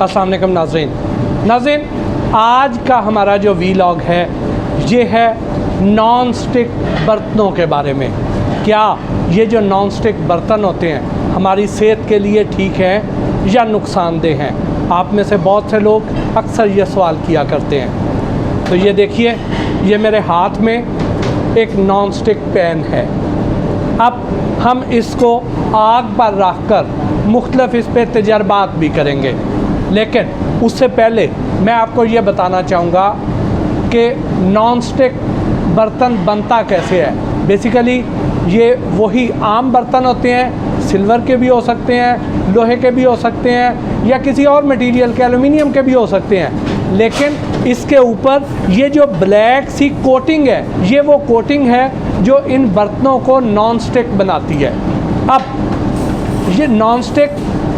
अस्सलाम वालेकुम नाज़रीन, आज का हमारा जो वीलॉग है ये है नॉन स्टिक बर्तनों के बारे में। क्या ये जो नॉन स्टिक बर्तन होते हैं हमारी सेहत के लिए ठीक हैं या नुकसानदेह हैं? आप में से बहुत से लोग अक्सर ये सवाल किया करते हैं। तो ये देखिए, ये मेरे हाथ में एक नॉन स्टिक पैन है। अब हम इसको आग पर रख कर मुख्तलिफ इस पर तजर्बात भी करेंगे, लेकिन उससे पहले मैं आपको ये बताना चाहूँगा कि नॉन स्टिक बर्तन बनता कैसे है। बेसिकली ये वही आम बर्तन होते हैं, सिल्वर के भी हो सकते हैं, लोहे के भी हो सकते हैं, या किसी और मटेरियल के, एल्युमिनियम के भी हो सकते हैं। लेकिन इसके ऊपर ये जो ब्लैक सी कोटिंग है, ये वो कोटिंग है जो इन बर्तनों को नॉन स्टिक बनाती है। अब ये नॉन स्टिक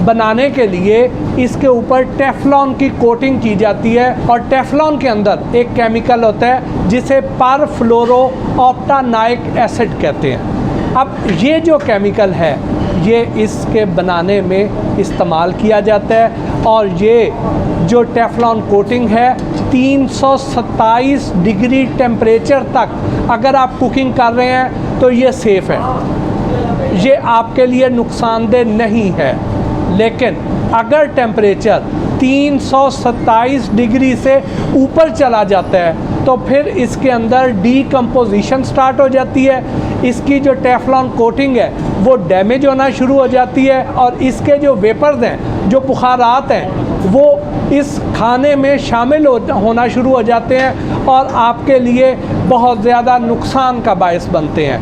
बनाने के लिए इसके ऊपर टेफ्लॉन की कोटिंग की जाती है, और टेफ्लॉन के अंदर एक केमिकल होता है जिसे परफ्लोरो ऑप्टानाइक एसिड कहते हैं। अब ये जो केमिकल है ये इसके बनाने में इस्तेमाल किया जाता है, और ये जो टेफ्लॉन कोटिंग है 327 डिग्री टेम्परेचर तक अगर आप कुकिंग कर रहे हैं तो ये सेफ़ है, ये आपके लिए नुकसानदेह नहीं है। लेकिन अगर टेम्परेचर 327 डिग्री से ऊपर चला जाता है तो फिर इसके अंदर डीकम्पोजिशन स्टार्ट हो जाती है। इसकी जो टेफ्लॉन कोटिंग है वो डैमेज होना शुरू हो जाती है, और इसके जो वेपर्स हैं, जो बुखारात हैं, वो इस खाने में शामिल होना शुरू हो जाते हैं और आपके लिए बहुत ज़्यादा नुकसान का बायस बनते हैं।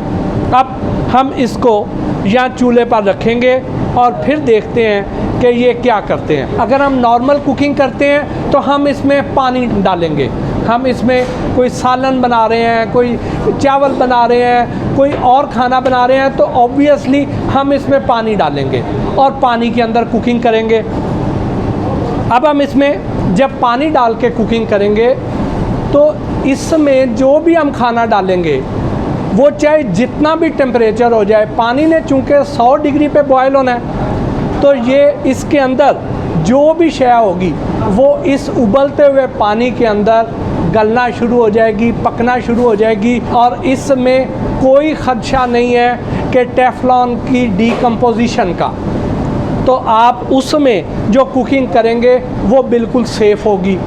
अब हम इसको या चूल्हे पर रखेंगे और फिर देखते हैं कि ये क्या करते हैं। अगर हम नॉर्मल कुकिंग करते हैं तो हम इसमें पानी डालेंगे, हम इसमें कोई सालन बना रहे हैं, कोई चावल बना रहे हैं, कोई और खाना बना रहे हैं, तो ऑब्वियसली हम इसमें पानी डालेंगे और पानी के अंदर कुकिंग करेंगे। अब हम इसमें जब पानी डाल के कुकिंग करेंगे तो इसमें जो भी हम खाना डालेंगे वो चाहे जितना भी टेम्परेचर हो जाए, पानी ने चूँकि 100 डिग्री पे बॉयल होना है, तो ये इसके अंदर जो भी शय होगी वो इस उबलते हुए पानी के अंदर गलना शुरू हो जाएगी, पकना शुरू हो जाएगी, और इसमें कोई ख़दशा नहीं है कि टेफ्लॉन की डीकम्पोजिशन का। तो आप उसमें जो कुकिंग करेंगे वो बिल्कुल सेफ़ होगी।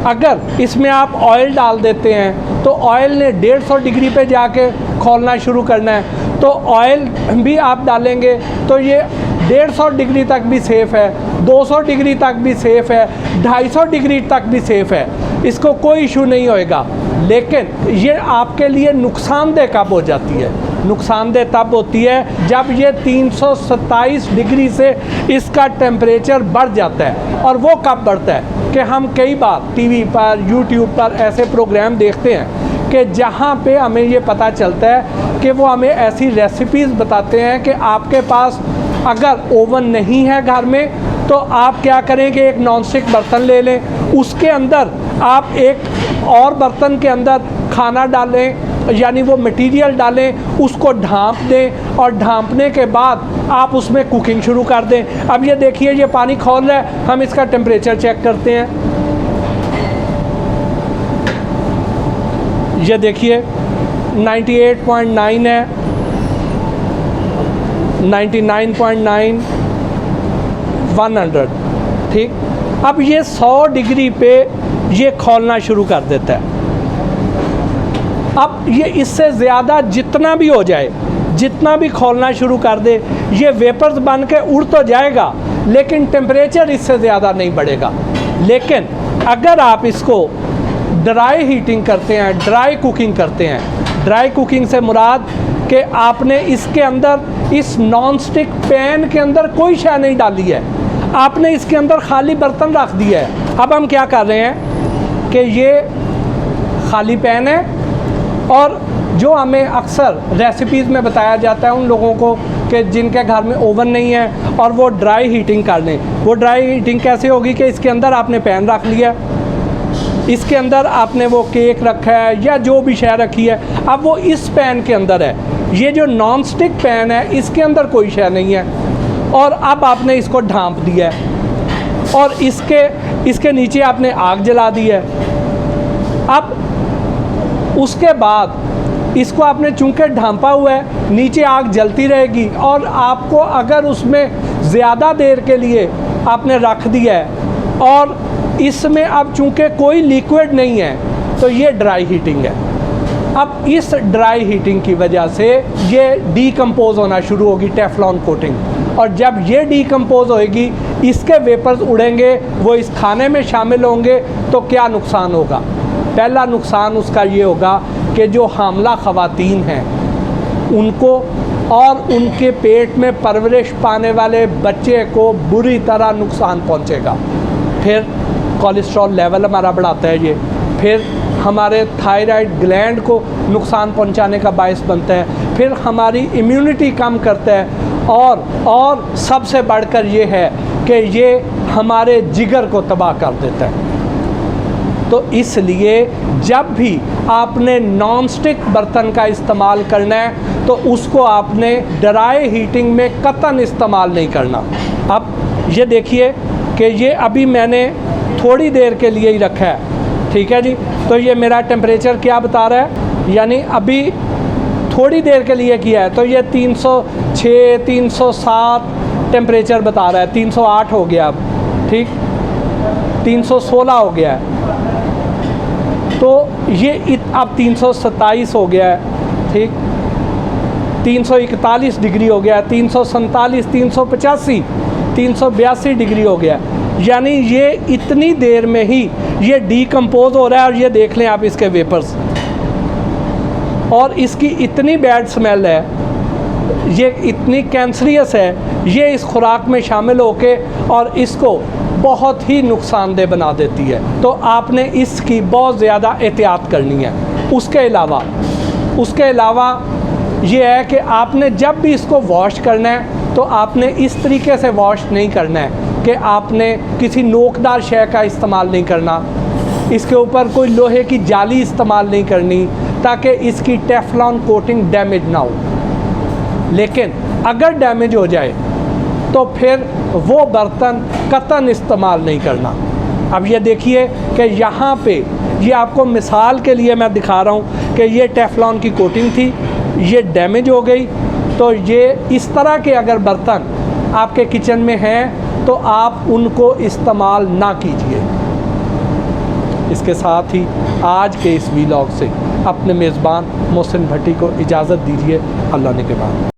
अगर इसमें आप ऑयल डाल देते हैं तो ऑयल ने 150 डिग्री पे जाके खौलना शुरू करना है, तो ऑयल भी आप डालेंगे तो ये 150 डिग्री तक भी सेफ़ है, 200 डिग्री तक भी सेफ़ है, 250 डिग्री तक भी सेफ़ है, इसको कोई इशू नहीं होएगा। लेकिन ये आपके लिए नुकसानदेह कब हो जाती है? नुकसानदेह तब होती है जब ये 327 डिग्री से इसका टेम्परेचर बढ़ जाता है। और वो कब बढ़ता है कि हम कई बार टीवी पर, यूट्यूब पर ऐसे प्रोग्राम देखते हैं कि जहाँ पे हमें ये पता चलता है कि वो हमें ऐसी रेसिपीज़ बताते हैं कि आपके पास अगर ओवन नहीं है घर में तो आप क्या करें कि एक नॉन स्टिक बर्तन ले लें, उसके अंदर आप एक और बर्तन के अंदर खाना डालें, यानी वो मटेरियल डालें, उसको ढाँप दें, और ढाँपने के बाद आप उसमें कुकिंग शुरू कर दें। अब ये देखिए, ये पानी खौल रहा है, हम इसका टेम्परेचर चेक करते हैं। ये देखिए 98.9 है, 99.9, 100, ठीक। अब ये 100 डिग्री पे ये खौलना शुरू कर देता है। अब ये इससे ज़्यादा जितना भी हो जाए, जितना भी खौलना शुरू कर दे, ये वेपर्स बन के उड़ तो जाएगा, लेकिन टेम्परेचर इससे ज़्यादा नहीं बढ़ेगा। लेकिन अगर आप इसको ड्राई हीटिंग करते हैं, ड्राई कुकिंग करते हैं, ड्राई कुकिंग से मुराद कि आपने इसके अंदर, इस नॉन स्टिक पैन के अंदर कोई शय नहीं डाली है, आपने इसके अंदर खाली बर्तन रख दिया है। अब हम क्या कर रहे हैं कि ये खाली पैन है, और जो हमें अक्सर रेसिपीज़ में बताया जाता है उन लोगों को कि जिनके घर में ओवन नहीं है और वो ड्राई हीटिंग कर लें। वो ड्राई हीटिंग कैसे होगी कि इसके अंदर आपने पैन रख लिया, इसके अंदर आपने वो केक रखा है या जो भी शय रखी है, अब वो इस पैन के अंदर है। ये जो नॉन स्टिक पैन है इसके अंदर कोई शय नहीं है, और अब आपने इसको ढाँप दिया है। और इसके नीचे आपने आग जला दी है। अब उसके बाद इसको आपने चूंकि ढांपा हुआ है, नीचे आग जलती रहेगी और आपको अगर उसमें ज़्यादा देर के लिए आपने रख दिया है और इसमें अब चूंकि कोई लिक्विड नहीं है तो ये ड्राई हीटिंग है। अब इस ड्राई हीटिंग की वजह से ये डीकम्पोज होना शुरू होगी टेफ्लॉन कोटिंग, और जब ये डीकम्पोज होएगी इसके वेपर्स उड़ेंगे, वो इस खाने में शामिल होंगे, तो क्या नुकसान होगा? पहला नुकसान उसका ये होगा कि जो हामला ख़वातीन हैं उनको और उनके पेट में परवरिश पाने वाले बच्चे को बुरी तरह नुकसान पहुंचेगा। फिर कोलेस्ट्रॉल लेवल हमारा बढ़ाता है ये, फिर हमारे थायराइड ग्लैंड को नुकसान पहुंचाने का बायस बनता है, फिर हमारी इम्यूनिटी कम करता है, और सबसे बढ़कर ये है कि ये हमारे जिगर को तबाह कर देता है। तो इसलिए जब भी आपने नॉन स्टिक बर्तन का इस्तेमाल करना है तो उसको आपने ड्राई हीटिंग में कतन इस्तेमाल नहीं करना। अब ये देखिए कि ये अभी मैंने थोड़ी देर के लिए ही रखा है, ठीक है जी। तो ये मेरा टेम्परेचर क्या बता रहा है, यानी अभी थोड़ी देर के लिए किया है तो ये 306 307 टेम्परेचर बता रहा है। 308 हो गया अब, ठीक, 316 हो गया है, तो ये अब 327 हो गया है, ठीक, 341 डिग्री हो गया है, 347 385 382 डिग्री हो गया है। यानी ये इतनी देर में ही ये डीकम्पोज हो रहा है। और ये देख लें आप इसके वेपर्स, और इसकी इतनी बैड स्मेल है, ये इतनी कैंसरियस है, ये इस खुराक में शामिल होके और इसको बहुत ही नुकसानदेह बना देती है। तो आपने इसकी बहुत ज़्यादा एहतियात करनी है। उसके अलावा ये है कि आपने जब भी इसको वॉश करना है तो आपने इस तरीके से वॉश नहीं करना है कि आपने किसी नोकदार शय का इस्तेमाल नहीं करना, इसके ऊपर कोई लोहे की जाली इस्तेमाल नहीं करनी ताकि इसकी टेफ्लॉन कोटिंग डैमेज ना हो। लेकिन अगर डैमेज हो जाए तो फिर वो बर्तन कतन इस्तेमाल नहीं करना। अब ये देखिए कि यहाँ पे ये आपको मिसाल के लिए मैं दिखा रहा हूँ कि ये टेफ्लॉन की कोटिंग थी, ये डैमेज हो गई। तो ये इस तरह के अगर बर्तन आपके किचन में हैं तो आप उनको इस्तेमाल ना कीजिए। इसके साथ ही आज के इस वीलॉग से अपने मेज़बान मोहसिन भट्टी को इजाज़त दीजिए। अल्लाह ने के बाद।